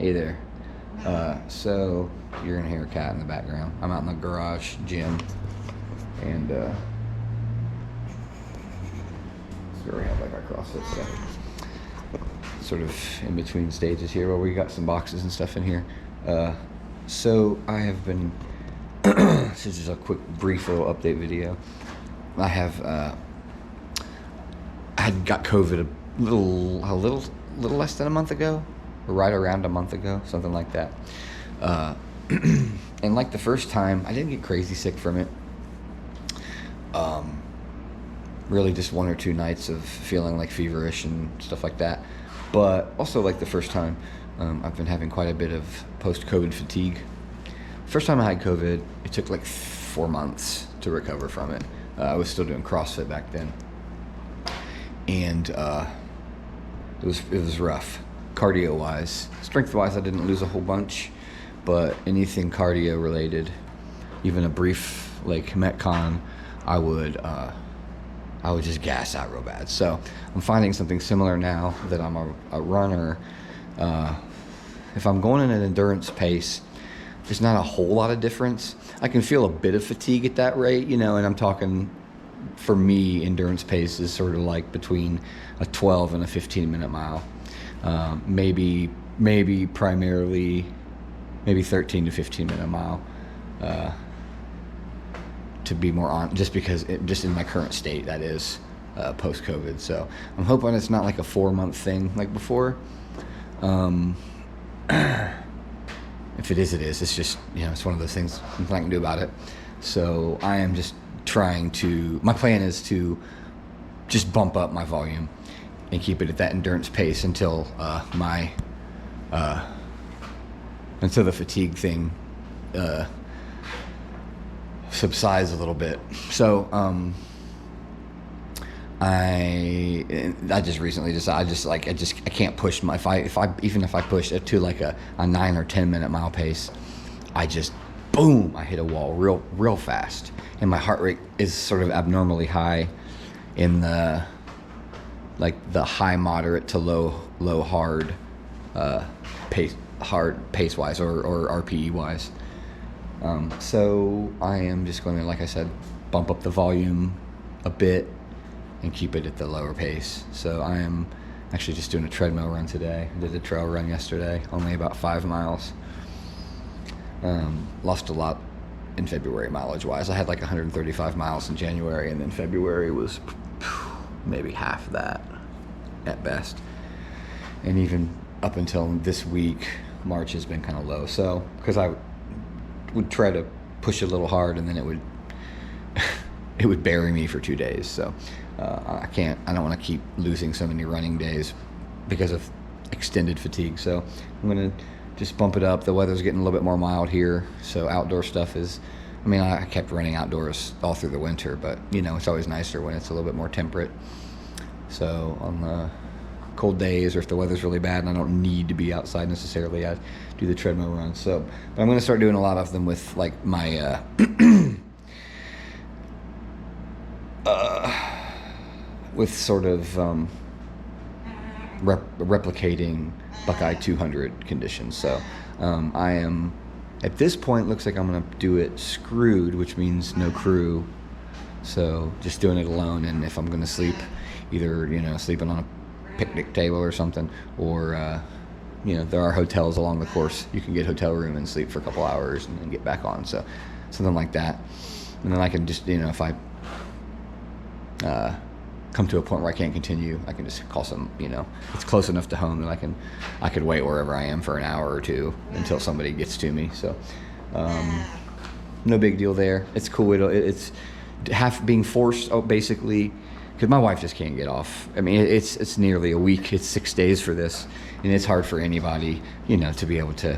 Hey there. So you're gonna hear a cat in the background. I'm out in the garage gym, and so we have like our CrossFit stuff. Sort of in between stages here, where we got some boxes and stuff in here. So I have been. This is just a quick, brief little update video. I have. I had got COVID a little less than a month ago, or right around a month ago, something like that. And like the first time, I didn't get crazy sick from it. Really just 1 or 2 nights of feeling like feverish and stuff like that. But also like the first time, I've been having quite a bit of post-COVID fatigue. First time I had COVID, it took like 4 months to recover from it. I was still doing CrossFit back then. And it was rough, cardio-wise. Strength-wise, I didn't lose a whole bunch, but anything cardio-related, even a brief like Metcon, I would just gas out real bad. So I'm finding something similar now that I'm a runner. If I'm going in an endurance pace, there's not a whole lot of difference. I can feel a bit of fatigue at that rate, and I'm talking, for me, endurance pace is sort of like between a 12 and a 15-minute mile. Maybe primarily, maybe 13 to 15-minute mile. To be more on, just because just in my current state, that is post-COVID. So I'm hoping it's not like a 4-month thing like before. If it is, it is. It's just, it's one of those things, nothing I can do about it. So I am just my plan is to just bump up my volume and keep it at that endurance pace until until the fatigue thing subsides a little bit. So I just recently decided I can't push my if I push it to like a 9 or 10 minute mile pace, I just boom, I hit a wall real fast, and my heart rate is sort of abnormally high in the high moderate to low hard pace wise or RPE wise. So I am just going to, like I said, bump up the volume a bit and keep it at the lower pace. So I am actually just doing a treadmill run today. I did a trail run yesterday, only about 5 miles. Lost a lot in February mileage wise. I had like 135 miles in January, and then February was maybe half that at best. And even up until this week, March has been kind of low. So, because I would try to push a little hard, and then it would bury me for 2 days. So I don't want to keep losing so many running days because of extended fatigue. So I'm going to just bump it up. The weather's getting a little bit more mild here, so outdoor stuff I kept running outdoors all through the winter, but it's always nicer when it's a little bit more temperate. So on the cold days, or if the weather's really bad and I don't need to be outside necessarily, I do the treadmill runs. So, but I'm going to start doing a lot of them with like my with sort of replicating Buckeye 200 conditions. So I am, at this point, looks like I'm going to do it screwed, which means no crew. So just doing it alone, and if I'm going to sleep, either sleeping on a picnic table or something, or there are hotels along the course. You can get hotel room and sleep for a couple hours and then get back on. So something like that, and then I can just if I come to a point where I can't continue, I can just call some, it's close enough to home that I could wait wherever I am for an hour or two until somebody gets to me. So no big deal there. It's cool. It's being forced, basically, because my wife just can't get off. I mean, it's nearly a week. It's 6 days for this, and it's hard for anybody, to be able to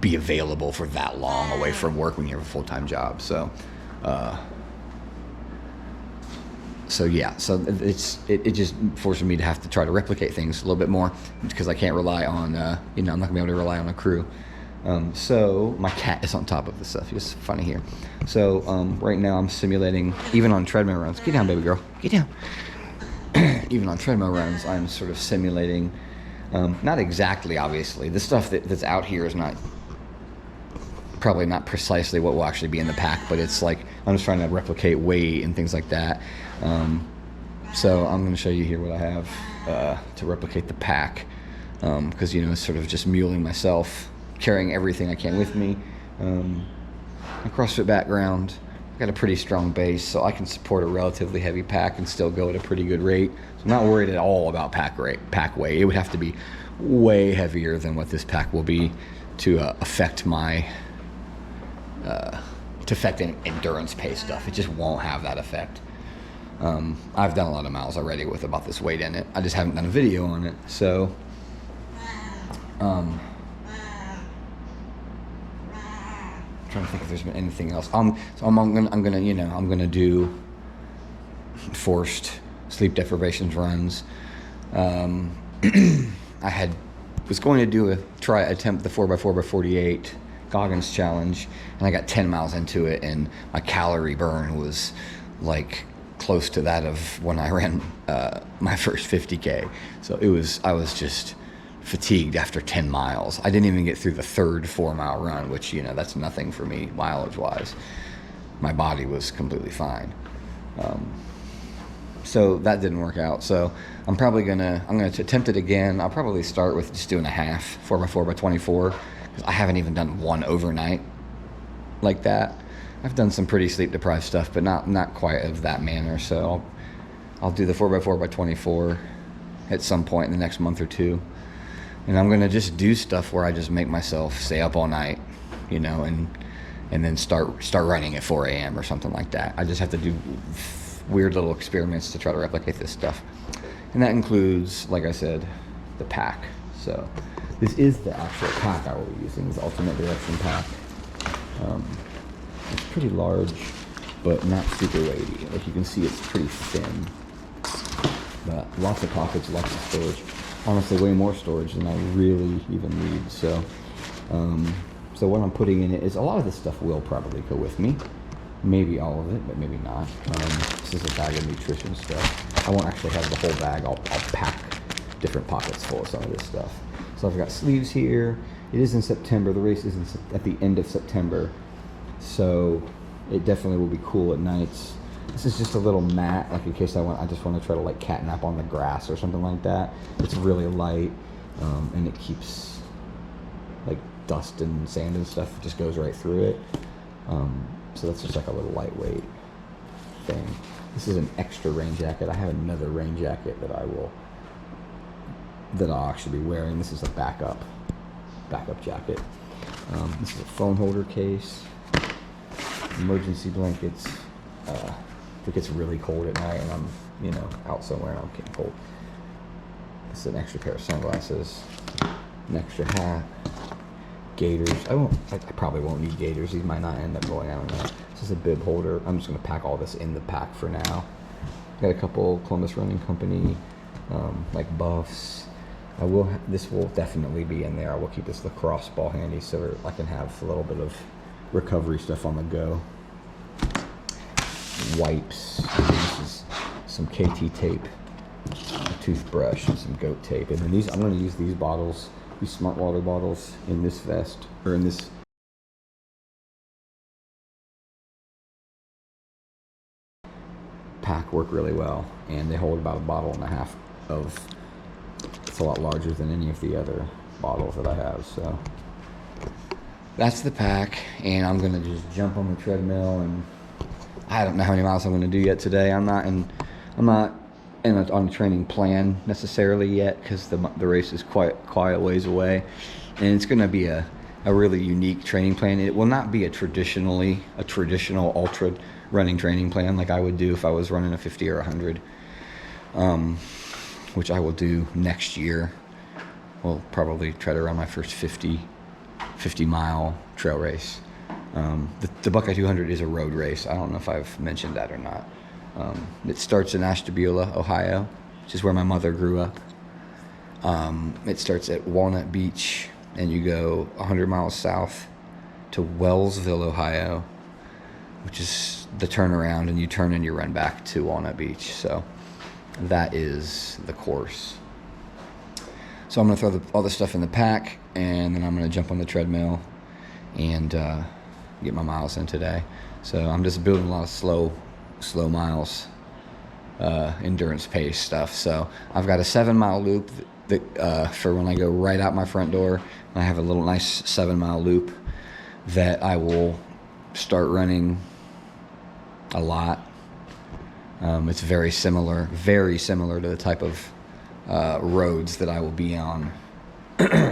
be available for that long away from work when you have a full-time job. So yeah, so it just forces me to have to try to replicate things a little bit more, because I can't rely on I'm not gonna be able to rely on a crew. So my cat is on top of this stuff. It's funny here. So right now I'm simulating, even on treadmill runs. Get down, baby girl. Get down. Even on treadmill runs, I'm sort of simulating Not exactly, obviously. The stuff that's out here is probably not precisely what will actually be in the pack, but it's like I'm just trying to replicate weight and things like that. So I'm going to show you here what I have to replicate the pack, because it's sort of just muling myself, carrying everything I can with me. A CrossFit background, I've got a pretty strong base, so I can support a relatively heavy pack and still go at a pretty good rate. So I'm not worried at all about pack weight. It would have to be way heavier than what this pack will be to affect my endurance pace stuff. It just won't have that effect. I've done a lot of miles already with about this weight in it. I just haven't done a video on it. So trying to think if there's been anything else. I'm gonna do forced sleep deprivation runs. I was going to attempt the 4x4x48 Goggins challenge, and I got 10 miles into it, and my calorie burn was like close to that of when I ran my first 50K. So I was just fatigued after 10 miles. I didn't even get through the third 4-mile run, which that's nothing for me mileage wise. My body was completely fine. So that didn't work out. So I'm gonna attempt it again. I'll probably start with just doing a half 4x4x24, because I haven't even done one overnight like that. I've done some pretty sleep deprived stuff, but not quite of that manner. So I'll do the 4x4x24 at some point in the next month or two. And I'm going to just do stuff where I just make myself stay up all night, and then start running at 4 a.m. or something like that. I just have to do weird little experiments to try to replicate this stuff. And that includes, like I said, the pack. So this is the actual pack I will be using, the Ultimate Direction pack. It's pretty large, but not super weighty. Like you can see, it's pretty thin. But lots of pockets, lots of storage. Honestly, way more storage than I really even need. So what I'm putting in it is a lot of this stuff will probably go with me. Maybe all of it, but maybe not. This is a bag of nutrition stuff. I won't actually have the whole bag. I'll pack different pockets full of some of this stuff. So I've got sleeves here. It is in September. The race is at the end of September. So it definitely will be cool at nights. This is just a little mat, like in case I just want to try to like cat nap on the grass or something like that. It's really light, and it keeps like dust and sand and stuff. It just goes right through it. So that's just like a little lightweight thing. This is an extra rain jacket. I have another rain jacket that I'll actually be wearing. This is a backup jacket. This is a phone holder case, emergency blankets. If it gets really cold at night and I'm, out somewhere and I'm getting cold. This is an extra pair of sunglasses, an extra hat, gaiters. I probably won't need gaiters. These might not end up going out. This is a bib holder. I'm just going to pack all this in the pack for now. Got a couple Columbus Running Company, like buffs. This will definitely be in there. I will keep this lacrosse ball handy so I can have a little bit of recovery stuff on the go. Wipes. This is some KT tape, a toothbrush, and some goat tape. And then I'm going to use these bottles, these smart water bottles, in this vest, or in this pack, work really well, and they hold about 1.5 bottles of. It's a lot larger than any of the other bottles that I have. So that's the pack, and I'm going to just jump on the treadmill, and I don't know how many miles I'm going to do yet today. I'm not on a training plan necessarily yet, because the race is quite a ways away, and it's going to be a really unique training plan. It will not be a traditional ultra running training plan like I would do if I was running a 50 or 100, which I will do next year. We'll probably try to run my first 50 mile trail race. The Buckeye 200 is a road race. I don't know if I've mentioned that or not. It starts in Ashtabula, Ohio, which is where my mother grew up. It starts at Walnut Beach, and you go 100 miles south to Wellsville, Ohio, which is the turnaround, and you turn and you run back to Walnut Beach. So that is the course. So I'm going to throw all this stuff in the pack, and then I'm going to jump on the treadmill and get my miles in today. So I'm just building a lot of slow miles, endurance pace stuff. So I've got a 7-mile loop that for when I go right out my front door. I have a little nice 7-mile loop that I will start running a lot. It's very similar to the type of roads that I will be on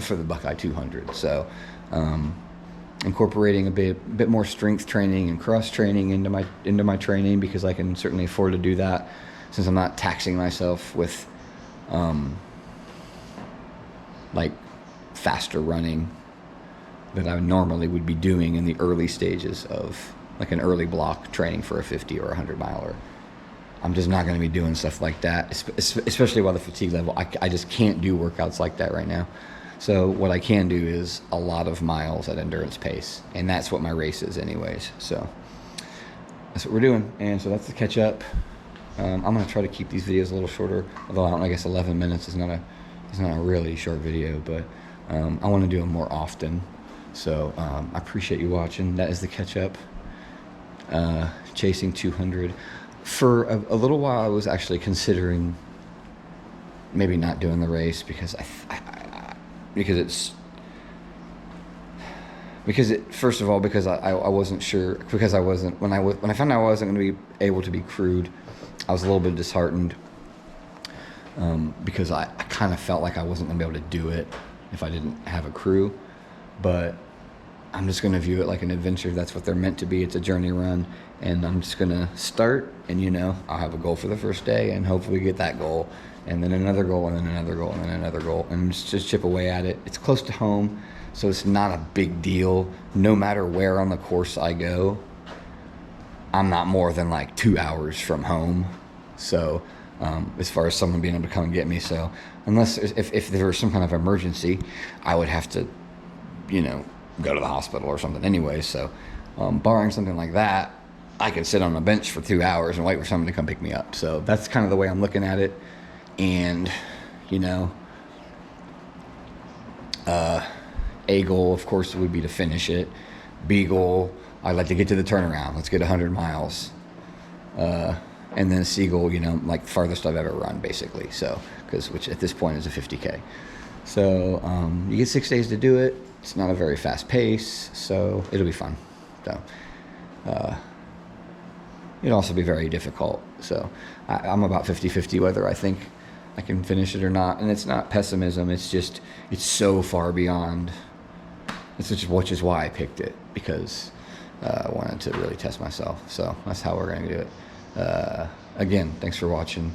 for the Buckeye 200. So incorporating a bit more strength training and cross training into my training, because I can certainly afford to do that since I'm not taxing myself with like faster running that I normally would be doing in the early stages of like an early block training for a 50 or 100 miler. I'm just not going to be doing stuff like that, especially while the fatigue level. I just can't do workouts like that right now. So what I can do is a lot of miles at endurance pace, and that's what my race is anyways. So that's what we're doing, and so that's the catch up. I'm going to try to keep these videos a little shorter, although I guess 11 minutes is not a really short video, but I want to do them more often. So I appreciate you watching. That is the catch up, chasing 200. For a little while, I was actually considering maybe not doing the race because first of all, because I wasn't sure, because when I found out I wasn't going to be able to be crewed, I was a little bit disheartened, because I kind of felt like I wasn't going to be able to do it if I didn't have a crew. But I'm just going to view it like an adventure. That's what they're meant to be. It's a journey run, and I'm just going to start, and I'll have a goal for the first day, and hopefully get that goal, and then another goal, and then another goal, and then another goal, and just chip away at it. It's close to home, so it's not a big deal. No matter where on the course I go, I'm not more than like 2 hours from home. So as far as someone being able to come and get me, so unless if there was some kind of emergency, I would have to go to the hospital or something anyway. So barring something like that, I can sit on a bench for 2 hours and wait for someone to come pick me up. So that's kind of the way I'm looking at it. And A goal, of course, would be to finish it. B goal, I'd like to get to the turnaround. Let's get 100 miles. And then C goal, like farthest I've ever run, basically. So, which at this point is a 50K. So you get 6 days to do it. It's not a very fast pace, so it'll be fun. So it'll also be very difficult. So I'm about 50-50 whether I think I can finish it or not. And it's not pessimism. It's just, it's so far beyond. Which is why I picked it, because I wanted to really test myself. So that's how we're going to do it. Again, thanks for watching.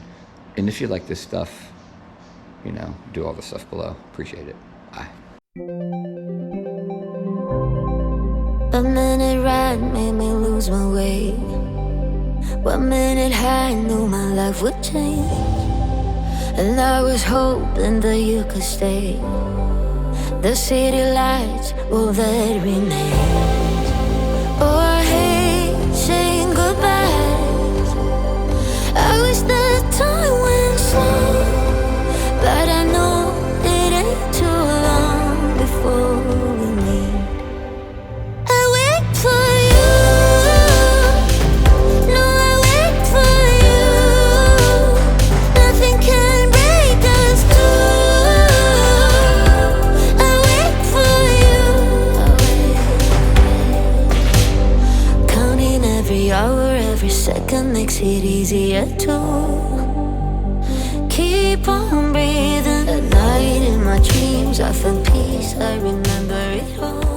And if you like this stuff, do all the stuff below. Appreciate it. Bye. A minute ride made me lose my way. 1 minute high, knew my life would change. And I was hoping that you could stay. The city lights, will that remain? Oh, I hate saying goodbyes. I wish that time went slow, but I know it ain't too long before we meet. I wait for you. No, I wait for you. Nothing can break us two. I wait for you. Counting every hour, every second makes it easier to keep on breathing. At night in my dreams I feel peace, I remember it all.